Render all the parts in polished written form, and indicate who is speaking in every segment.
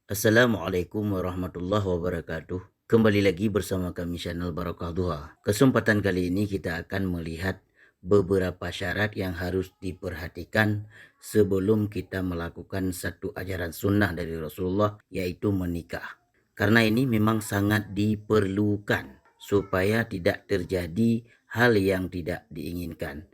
Speaker 1: Assalamualaikum warahmatullahi wabarakatuh. Kembali lagi bersama kami channel Barakah Duha. Kesempatan kali ini kita akan melihat beberapa syarat yang harus diperhatikan sebelum kita melakukan satu ajaran sunnah dari Rasulullah, yaitu menikah. Karena ini memang sangat diperlukan supaya tidak terjadi hal yang tidak diinginkan.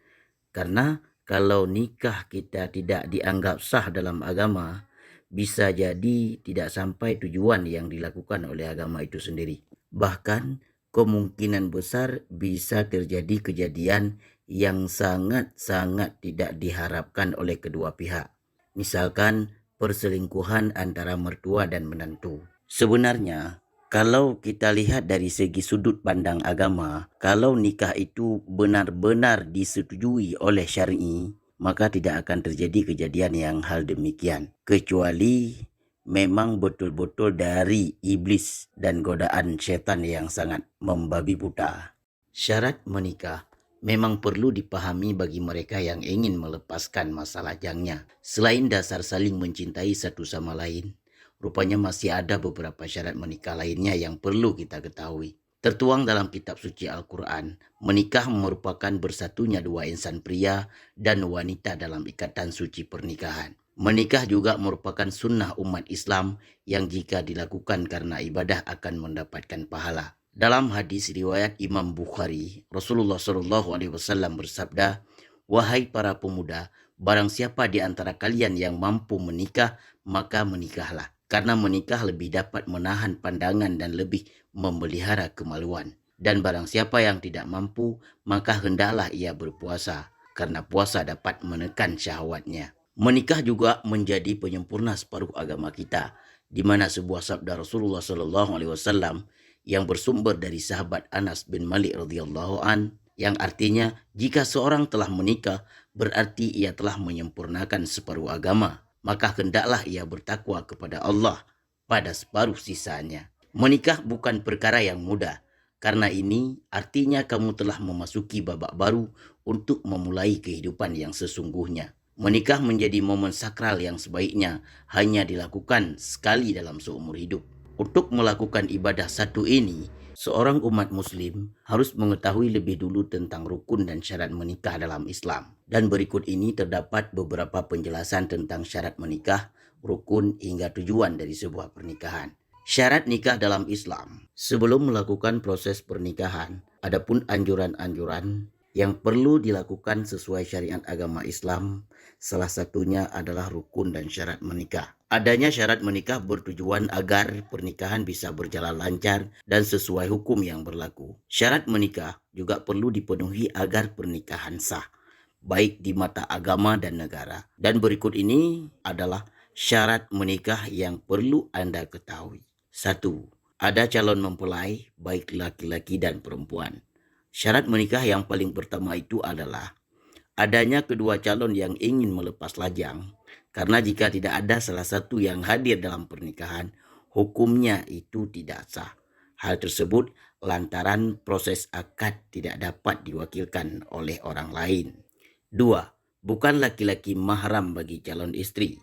Speaker 1: Karena kalau nikah kita tidak dianggap sah dalam agama, bisa jadi tidak sampai tujuan yang dilakukan oleh agama itu sendiri. Bahkan kemungkinan besar bisa terjadi kejadian yang sangat-sangat tidak diharapkan oleh kedua pihak. Misalkan perselingkuhan antara mertua dan menantu. Sebenarnya kalau kita lihat dari segi sudut pandang agama, kalau nikah itu benar-benar disetujui oleh syar'i, maka tidak akan terjadi kejadian yang hal demikian. Kecuali memang betul-betul dari iblis dan godaan syaitan yang sangat membabi buta. Syarat menikah memang perlu dipahami bagi mereka yang ingin melepaskan masa lajangnya. Selain dasar saling mencintai satu sama lain, rupanya masih ada beberapa syarat menikah lainnya yang perlu kita ketahui. Tertuang dalam kitab suci Al-Quran, menikah merupakan bersatunya dua insan pria dan wanita dalam ikatan suci pernikahan. Menikah juga merupakan sunnah umat Islam yang jika dilakukan karena ibadah akan mendapatkan pahala. Dalam hadis riwayat Imam Bukhari, Rasulullah SAW bersabda, "Wahai para pemuda, barang siapa di antara kalian yang mampu menikah, maka menikahlah. Karena menikah lebih dapat menahan pandangan dan lebih memelihara kemaluan. Dan barang siapa yang tidak mampu, maka hendaklah ia berpuasa, karena puasa dapat menekan syahwatnya." Menikah juga menjadi penyempurna separuh agama kita, di mana sebuah sabda Rasulullah SAW yang bersumber dari sahabat Anas bin Malik radhiyallahu an, yang artinya jika seorang telah menikah berarti ia telah menyempurnakan separuh agama, maka hendaklah ia bertakwa kepada Allah pada separuh sisanya. Menikah bukan perkara yang mudah, karena ini artinya kamu telah memasuki babak baru untuk memulai kehidupan yang sesungguhnya. Menikah menjadi momen sakral yang sebaiknya hanya dilakukan sekali dalam seumur hidup. Untuk melakukan ibadah satu ini, seorang umat muslim harus mengetahui lebih dulu tentang rukun dan syarat menikah dalam Islam. Dan berikut ini terdapat beberapa penjelasan tentang syarat menikah, rukun hingga tujuan dari sebuah pernikahan. Syarat nikah dalam Islam. Sebelum melakukan proses pernikahan, adapun anjuran-anjuran yang perlu dilakukan sesuai syariat agama Islam, salah satunya adalah rukun dan syarat menikah. Adanya syarat menikah bertujuan agar pernikahan bisa berjalan lancar dan sesuai hukum yang berlaku. Syarat menikah juga perlu dipenuhi agar pernikahan sah, baik di mata agama dan negara. Dan berikut ini adalah syarat menikah yang perlu Anda ketahui. 1. Ada calon mempelai, baik laki-laki dan perempuan. Syarat menikah yang paling pertama itu adalah adanya kedua calon yang ingin melepas lajang, karena jika tidak ada salah satu yang hadir dalam pernikahan, hukumnya itu tidak sah. Hal tersebut lantaran proses akad tidak dapat diwakilkan oleh orang lain. 2. Bukan laki-laki mahram bagi calon istri.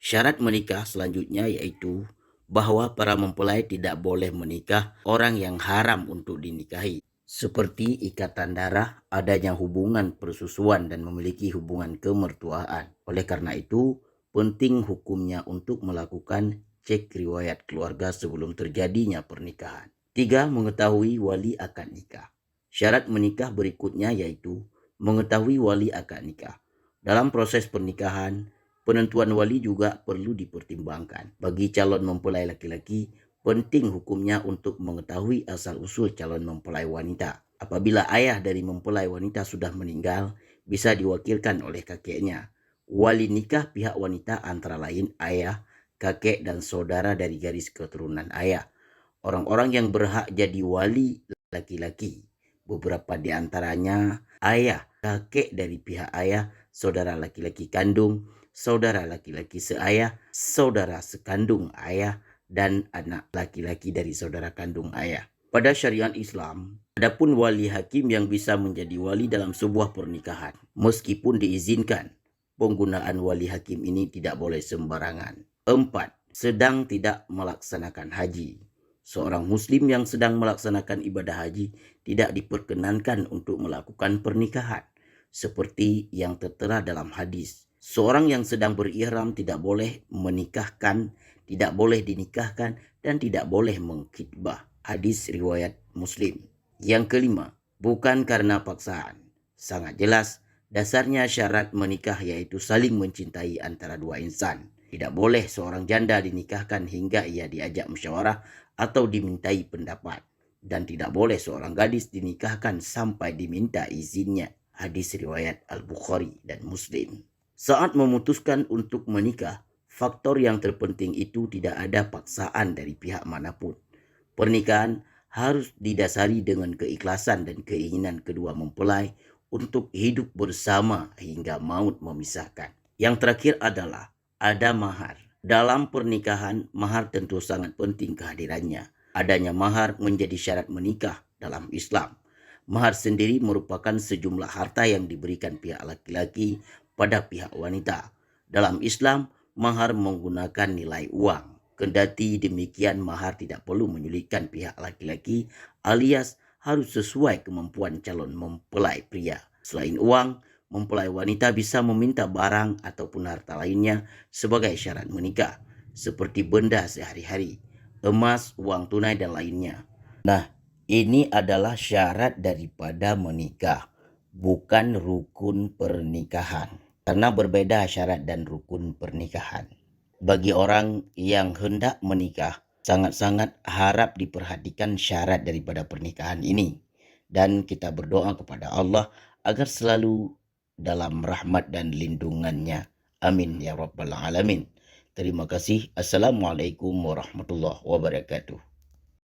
Speaker 1: Syarat menikah selanjutnya yaitu bahwa para mempelai tidak boleh menikah orang yang haram untuk dinikahi, seperti ikatan darah, adanya hubungan persusuan dan memiliki hubungan kemertuaan. Oleh karena itu, penting hukumnya untuk melakukan cek riwayat keluarga sebelum terjadinya pernikahan. 3. Mengetahui wali akad nikah. Syarat menikah berikutnya yaitu mengetahui wali akad nikah. Dalam proses pernikahan, penentuan wali juga perlu dipertimbangkan. Bagi calon mempelai laki-laki, penting hukumnya untuk mengetahui asal-usul calon mempelai wanita. Apabila ayah dari mempelai wanita sudah meninggal, bisa diwakilkan oleh kakeknya. Wali nikah pihak wanita antara lain ayah, kakek, dan saudara dari garis keturunan ayah. Orang-orang yang berhak jadi wali laki-laki, beberapa di antaranya ayah, kakek dari pihak ayah, saudara laki-laki kandung, saudara laki-laki seayah, saudara sekandung ayah, dan anak laki-laki dari saudara kandung ayah. Pada syariat Islam, adapun wali hakim yang bisa menjadi wali dalam sebuah pernikahan, meskipun diizinkan, penggunaan wali hakim ini tidak boleh sembarangan. 4. sedang tidak melaksanakan haji. Seorang muslim yang sedang melaksanakan ibadah haji tidak diperkenankan untuk melakukan pernikahan seperti yang tertera dalam hadis. Seorang yang sedang berihram tidak boleh menikahkan, tidak boleh dinikahkan, dan tidak boleh mengkhitbah. Hadis riwayat Muslim. Yang kelima, bukan karena paksaan. Sangat jelas, dasarnya syarat menikah yaitu saling mencintai antara dua insan. Tidak boleh seorang janda dinikahkan hingga ia diajak musyawarah atau dimintai pendapat. Dan tidak boleh seorang gadis dinikahkan sampai diminta izinnya. Hadis riwayat Al-Bukhari dan Muslim. Saat memutuskan untuk menikah, faktor yang terpenting itu tidak ada paksaan dari pihak manapun. Pernikahan harus didasari dengan keikhlasan dan keinginan kedua mempelai untuk hidup bersama hingga maut memisahkan. Yang terakhir adalah ada mahar. Dalam pernikahan, mahar tentu sangat penting kehadirannya. Adanya mahar menjadi syarat menikah dalam Islam. Mahar sendiri merupakan sejumlah harta yang diberikan pihak laki-laki pada pihak wanita. Dalam Islam, mahar menggunakan nilai uang. Kendati demikian, mahar tidak perlu menyulitkan pihak laki-laki alias harus sesuai kemampuan calon mempelai pria. Selain uang, mempelai wanita bisa meminta barang ataupun harta lainnya sebagai syarat menikah, seperti benda sehari-hari, emas, uang tunai, dan lainnya. Nah, ini adalah syarat daripada menikah, bukan rukun pernikahan. Karena berbeda syarat dan rukun pernikahan. Bagi orang yang hendak menikah, sangat-sangat harap diperhatikan syarat daripada pernikahan ini. Dan kita berdoa kepada Allah agar selalu dalam rahmat dan lindungannya. Amin ya rabbal alamin. Terima kasih. Assalamualaikum warahmatullahi wabarakatuh.